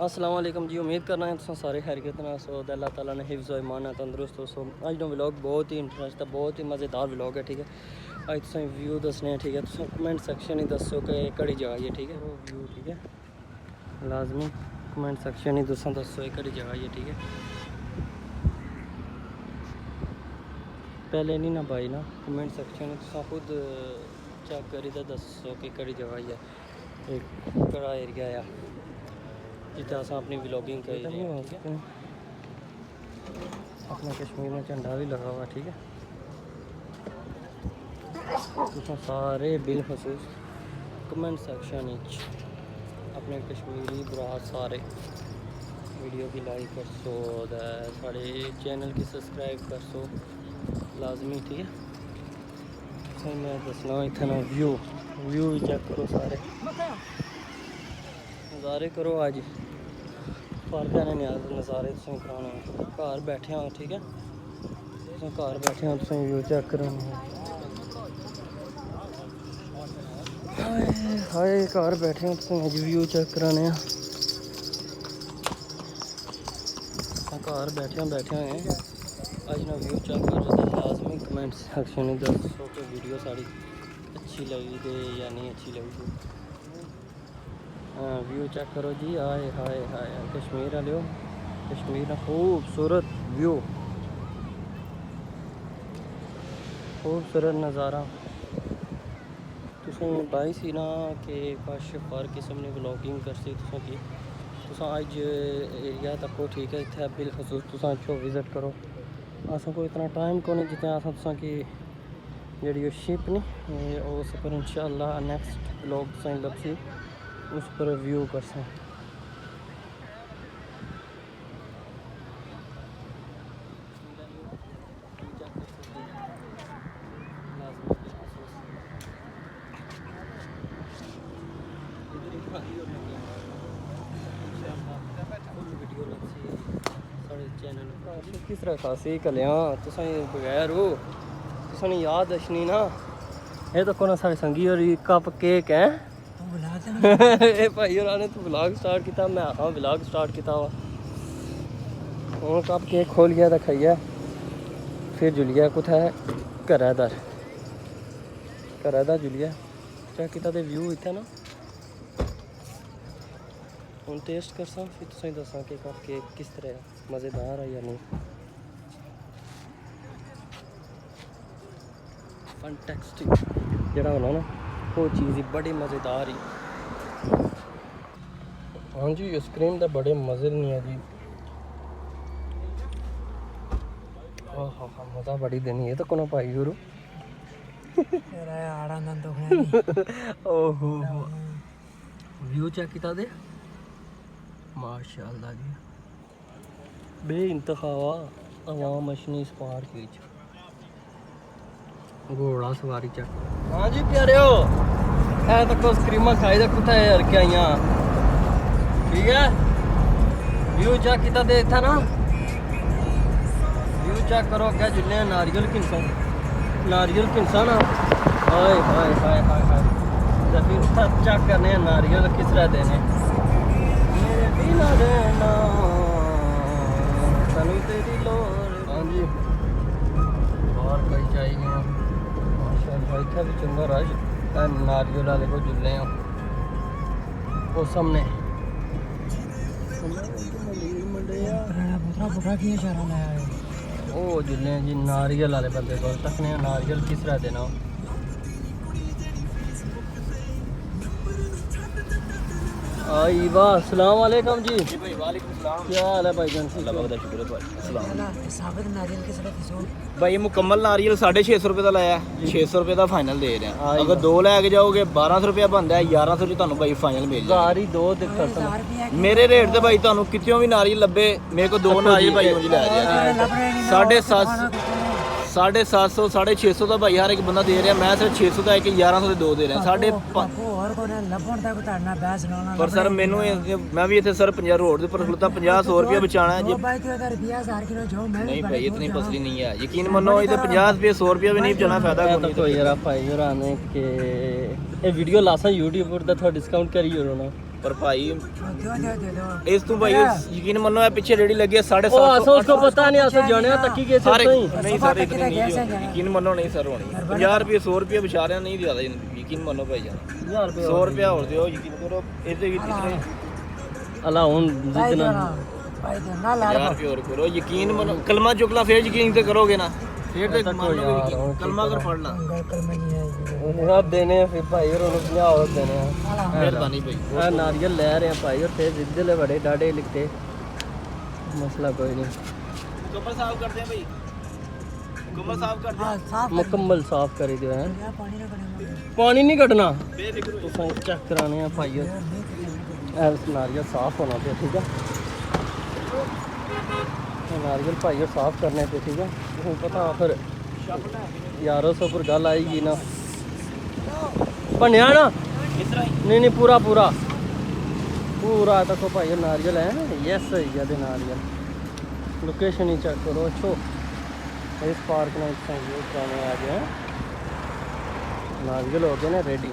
अस्सलाम वालेकुम जी। उम्मीद करना है तुम सारे खैरियत नाल सो अल्लाह ताला ने हिफ्ज़ व ईमान तंदुरुस्त हो। सो अज दा व्लॉग बहुत ही इंटरेस्ट बहुत ही मज़ेदार व्लॉग है, ठीक है। अज तुसें व्यू दसने, ठीक है। तुम कमेंट सेक्शन ही दसो कि केह्ड़ी जगह है, ठीक है। व्यू ठीक है, लाजमी कमेंट सेक्शन ही तुसें दसो केह्ड़ी जगह है, ठीक है। पहले नहीं ना भाई ना कमेंट सेक्शन तुसें खुद चेक करी ते दसो कि केह्ड़ी जगह है, केह्ड़ा एरिया है जितना अस अपनी व्लॉगिंग कर रहे हैं, ठीक है। अपना कश्मीर में झंडा भी लगा हुआ, ठीक है। तो सारे बिलखसूस कमेंट सेक्शन अपने कश्मीरी भरा सारे वीडियो की लाइक कर सो, साढ़े चैनल की सब्सक्राइब कर सो लाजमी, ठीक है। तो मैं दसना इतना व्यू भी चेक करो, सारे नज़ारे करो। अज फर्क है नज़ारे तुसें कराने घर बैठे हो, ठीक है। तुसें घर बैठे हो तुसें व्यू चेक कराने हाय घर बैठे हो तुसें अज व्यू चेक कराने घर बैठे हुए अज ना व्यू चेक कर रहे थे। लाजमी कमेंट सेक्शन में दसो कि वीडियो साड़ी अच्छी लगी थी या नहीं अच्छी लगी थी। व्यू चेक करो जी। हाय हाय हाय कश्मीर वाले, कश्मीर का खूबसूरत व्यू, खूबसूरत नज़ारा। तुसें बाई सी ना कि काश हर किस्म ने व्लॉगिंग कर सी तुसें अज एरिया तको, ठीक है। इत्थै बिलखसूस तुसें अच्छो विजिट करो। असें कोई इतना टाइम को नहीं जितना असें तुसें कि जेह्ड़ी शिप नी उस पर इंशाअल्लाह नैक्सट व्लॉग तुसें लभसी, उस पर व्यू कर सकें। किस तरह खासी कलियां तुसें बगैर हो तुसें याद दशनी ना, ये तो कोना साढ़े संगी और कप केक है ए भाई और ने तू व्लॉग स्टार्ट किया, मैं हाँ व्लॉग स्टार्ट किया वा। हूँ कप केक खोल गया तो खाइए फिर जुलिया कुत्थै घरै दा जुलिया चेक किया तो व्यू इत्थै ना। हूँ टेस्ट करसा फिर तुसें दसा कि कप केक किस तरह है, मज़ेदार है या नहीं। फैंटास्टिक जेह्ड़ा होना ना वो चीज़ ही बड़ी मज़ेदार ही। हाँ जी आइसक्रीम तो बड़े मज़े नहीं है जी। हाँ मज़ा बड़ी देनी है तो कोनो पाई गुरु ओहो व्यू चेक किया दे माशाअल्लाह जी, बे इंतखावा अवाम मशनी स्पार्क विच घोड़ा सवारी चेक। हाँ जी प्यारे हो ऐ तक आइसक्रीमा खाई दे कुत्थै यार के आइयां, ठीक है। व्यू चेक किया दे इत्थै ना, व्यू चेक करो। क्या जुल्ले नारियल किनसा ना, हाय हाय हाय हाय हाय। तो फिर उत्थै चेक करने नारियल किस तरह देने मेरे बिना रहना तनु तेरी लोर। हाँ जी बाहर कई चाहिए माशाअल्लाह, इत्थै भी चंगा रश नारियल वाले को जुल्ले वो सामने ओ जुल्ले जी नारियल वाले बंदे को तकने नारियल किस तरह देना। आई वाह अस्सलाम वालेकुम जी। भाई वालेकुम सलाम, क्या हाल है भाईजान? अल्लाह का शुक्र है भाई। साबित नारियल किस तरह किसो भाई मुकम्मल नारियल 650 रुपये का लाया, 600 रुपये का फाइनल दे रहे हैं। अगर दो लैके जाओगे 1200 रुपया बनता है, 1100 रुपये ਤੁਹਾਨੂੰ भाई फाइनल मिल जाएगा। दो दिक्कत मेरे रेट ਤੇ भाई ਤੁਹਾਨੂੰ ਕਿਤਿਓਂ ਵੀ ਨਾਰੀਅਲ ਲੱਭੇ, ਮੇਰੇ ਕੋ ਦੋ ਨਾਰੀਅਲ ਭਾਈ ਮੁझे ਲੈ दिया 750 750 650 ਦਾ ਭਾਈ ਹਰ ਇੱਕ ਬੰਦਾ ਦੇ ਰਿਹਾ। ਮੈਂ ਸਿਰਫ 600 ਦਾ ਇੱਕ 1100 ਦੇ ਦੋ ਦੇ ਰਿਹਾ। ਪਰ ਸਰ ਮੈਨੂੰ ਮੈਂ ਵੀ ਇੱਥੇ ਸਰ 50 ਰੋਡ ਦੇ ਉੱਪਰ ਖਲੋਤਾ 50-100 ਰੁਪਏ ਬਚਾਣਾ ਹੈ ਜੀ। ਨਹੀਂ ਭਾਈ ਇਤਨੀ ਪਸਲੀ नहीं है, यकीन मनो इधर 50 रुपये 100 रुपये भी नहीं बचाना फायदा कोई तो यार भाई और आने के ये वीडियो लासा यूट्यूब पर थोड़ा डिस्काउंट करिए ना। ਪਰ ਭਾਈ ਇਸ ਤੋਂ ਭਾਈ ਯਕੀਨ ਮੰਨੋ ਇਹ ਪਿੱਛੇ ਰੇੜੀ ਲੱਗੀ ਹੈ 750 ਉਹ ਆਸੋ ਉਸको पता नहीं आसो जाने तक्की के ਸਾਰੇ से ਨਹੀਂ ਸਰ ਇਤਨੀ ਨਹੀਂ ਜੀ ਹੋਣੀ। ਯਕੀਨ ਮੰਨੋ ਨਹੀਂ ਸਰ ਹੋਣੀ 50 ਰੁਪਏ 100 ਰੁਪਏ ਵਿਚਾਰ ਰਿਹਾ ਨਹੀਂ ਜ਼ਿਆਦਾ ਯਕੀਨ ਮੰਨੋ ਭਾਈ ਜਾਨ 1000 रुपए 100 ਰੁਪਏ ਹੋਰ ਦਿਓ ਯਕੀਨ ਕਰੋ ਇਹਦੇ ਵਿੱਚ ਇਤਨੇ अल्लाह हुन जितना 1000 ਰੁਪਏ ਹੋਰ ਕਰੋ ਯਕੀਨ ਮੰਨੋ ਕਲਮਾ ਚੁਕਲਾ ਫੇਰ ਯਕੀਨ ਤੇ ਕਰੋਗੇ ਨਾ ਫੇਰ ਤੇ ਮੰਨ ਲਓ ਯਕੀਨ ਕਲਮਾ ਕਰ ਪੜ ਲਾ आप देने हैं फिर भाई और उन्हें 50 और देने हैं ਮਿਹਰਬਾਨੀ ਭਾਈ आ नारियल ले रहे हैं भाई और थे जिद्दे ले बड़े डाडे लिखते मसला कोई नहीं कमर साफ करते हैं भाई कमर साफ करते हैं मुकम्मल साफ करी दियो है पानी नहीं कटना बेफिक्र हो तुसां चेक कराने हैं भाई और नारियल साफ होना पे ठीक है नारियल भाई और साफ करने पे ठीक है तुसें पता फिर यारों से ऊपर गल आएगी ना भनिया ना इस तरह ही नहीं नहीं पूरा पूरा पूरा तक भाई नारियल है यस ये नारियल लोकेशन ही चेक करो अच्छो इस पार्क में कराने आ गए हैं नारियल हो गए ना रेडी